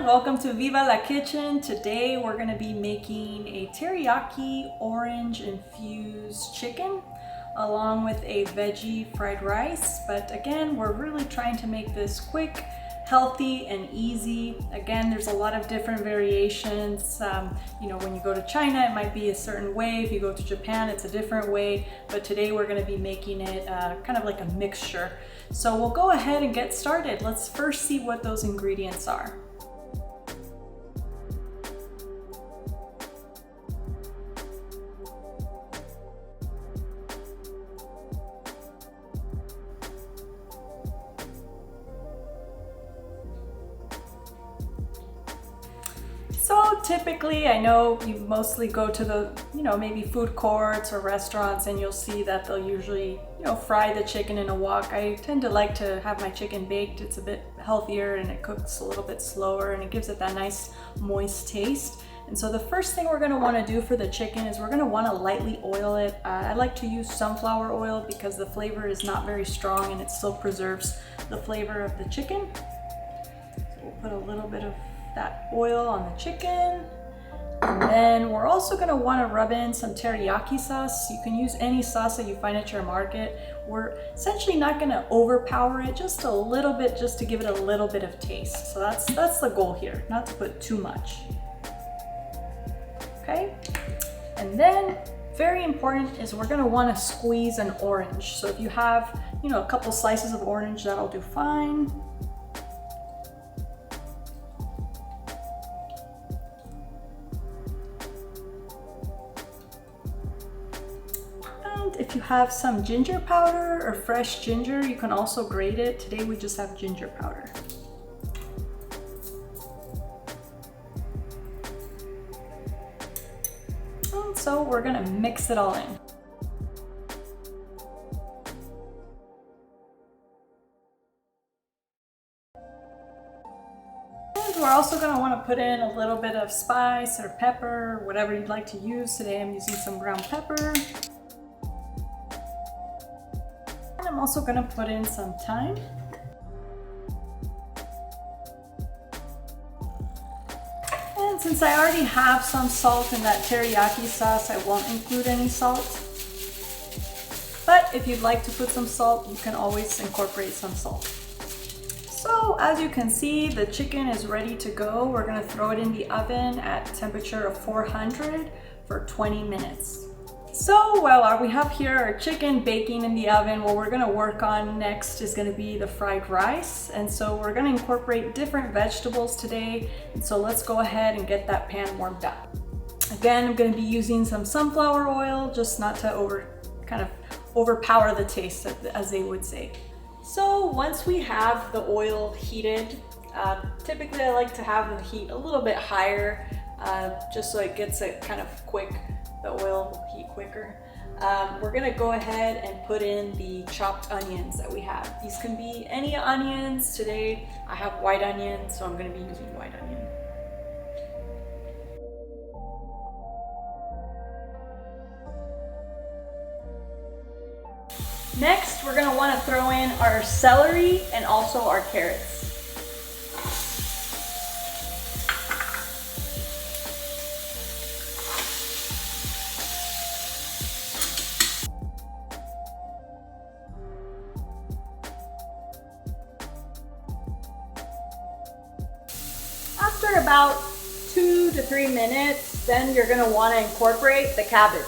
everyone, welcome to Viva la Kitchen. Today we're going to be making a teriyaki orange infused chicken along with a veggie fried rice. But again, we're really trying to make this quick, healthy, and easy. Again, there's a lot of different variations. When you go to China, it might be a certain way. If you go to Japan, it's a different way. But today we're going to be making it kind of like a mixture. So we'll go ahead and get started. Let's first see what those ingredients are. So typically, I know you mostly go to the, maybe food courts or restaurants, and you'll see that they'll usually, fry the chicken in a wok. I tend to like to have my chicken baked. It's a bit healthier and it cooks a little bit slower and it gives it that nice moist taste. And so the first thing we're going to want to do for the chicken is we're going to want to lightly oil it. I like to use sunflower oil because the flavor is not very strong and it still preserves the flavor of the chicken. So we'll put a little bit of that oil on the chicken. And then we're also going to want to rub in some teriyaki sauce. You can use any sauce that you find at your market. We're essentially not going to overpower it, just a little bit, just to give it a little bit of taste. So that's the goal here, not to put too much. Okay, and then very important is we're going to want to squeeze an orange. So if you have, a couple slices of orange, that'll do fine. If you have some ginger powder or fresh ginger, you can also grate it. Today we just have ginger powder. And so we're gonna mix it all in. And we're also gonna wanna put in a little bit of spice or pepper, whatever you'd like to use. Today I'm using some ground pepper. I'm also going to put in some thyme. And since I already have some salt in that teriyaki sauce, I won't include any salt. But if you'd like to put some salt, you can always incorporate some salt. So as you can see, the chicken is ready to go. We're going to throw it in the oven at temperature of 400 for 20 minutes. So while we have here our chicken baking in the oven, what we're going to work on next is going to be the fried rice. And so we're going to incorporate different vegetables today. And so let's go ahead and get that pan warmed up. Again, I'm going to be using some sunflower oil, just not to overpower the taste, as they would say. So once we have the oil heated, typically I like to have the heat a little bit higher, just so it gets it kind of quick. The oil will heat quicker. We're gonna go ahead and put in the chopped onions that we have. These can be any onions. Today I have white onion, so I'm gonna be using white onion. Next, we're gonna wanna throw in our celery and also our carrots. After about 2 to 3 minutes, then you're going to want to incorporate the cabbage.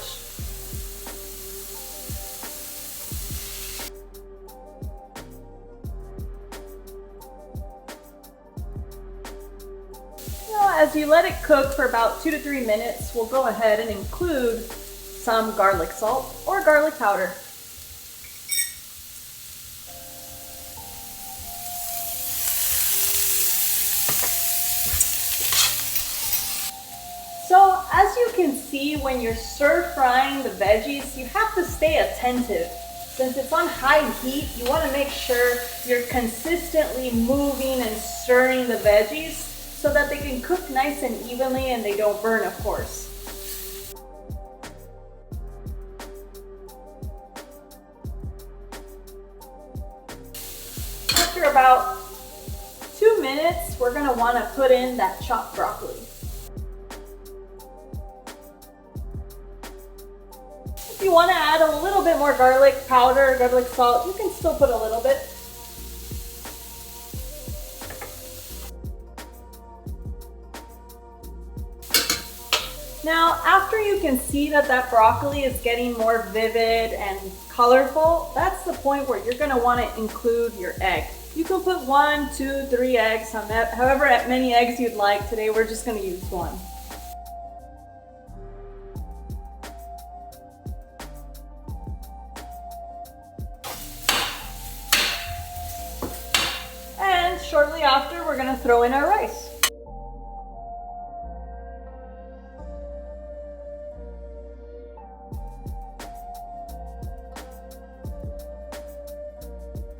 As you let it cook for about 2 to 3 minutes, we'll go ahead and include some garlic salt or garlic powder. So as you can see, when you're stir frying the veggies, you have to stay attentive. Since it's on high heat, you want to make sure you're consistently moving and stirring the veggies so that they can cook nice and evenly and they don't burn, of course. After about 2 minutes, we're gonna wanna put in that chopped broccoli. If you wanna add a little bit more garlic powder, garlic salt, you can still put a little bit. Now, after you can see that that broccoli is getting more vivid and colorful, that's the point where you're gonna wanna include your egg. You can put 1, 2, 3 eggs, however many eggs you'd like. Today we're just gonna use 1. And shortly after, we're gonna throw in our rice.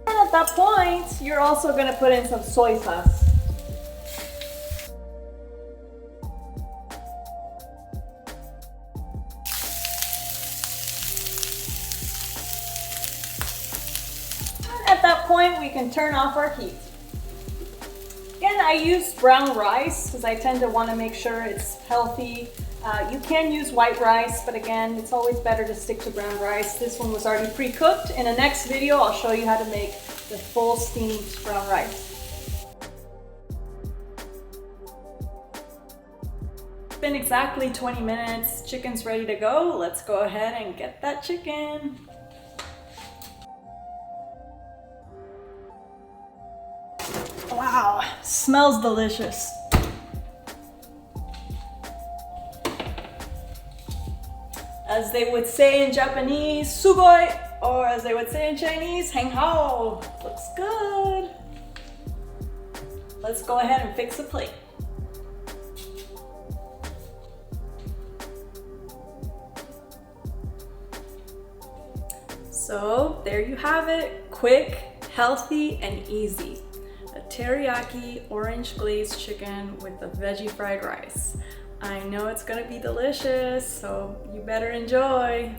At that point, you're also going to put in some soy sauce. And at that point, we can turn off our heat. Again, I use brown rice because I tend to want to make sure it's healthy. You can use white rice, but again, it's always better to stick to brown rice. This one was already pre-cooked. In the next video, I'll show you how to make the full steamed brown rice. It's been exactly 20 minutes. Chicken's ready to go. Let's go ahead and get that chicken. Wow, smells delicious. As they would say in Japanese, sugoi, or as they would say in Chinese, hang hao. Looks good. Let's go ahead and fix a plate. So there you have it, quick, healthy, and easy. A teriyaki orange glazed chicken with a veggie fried rice. I know it's gonna be delicious, so you better enjoy.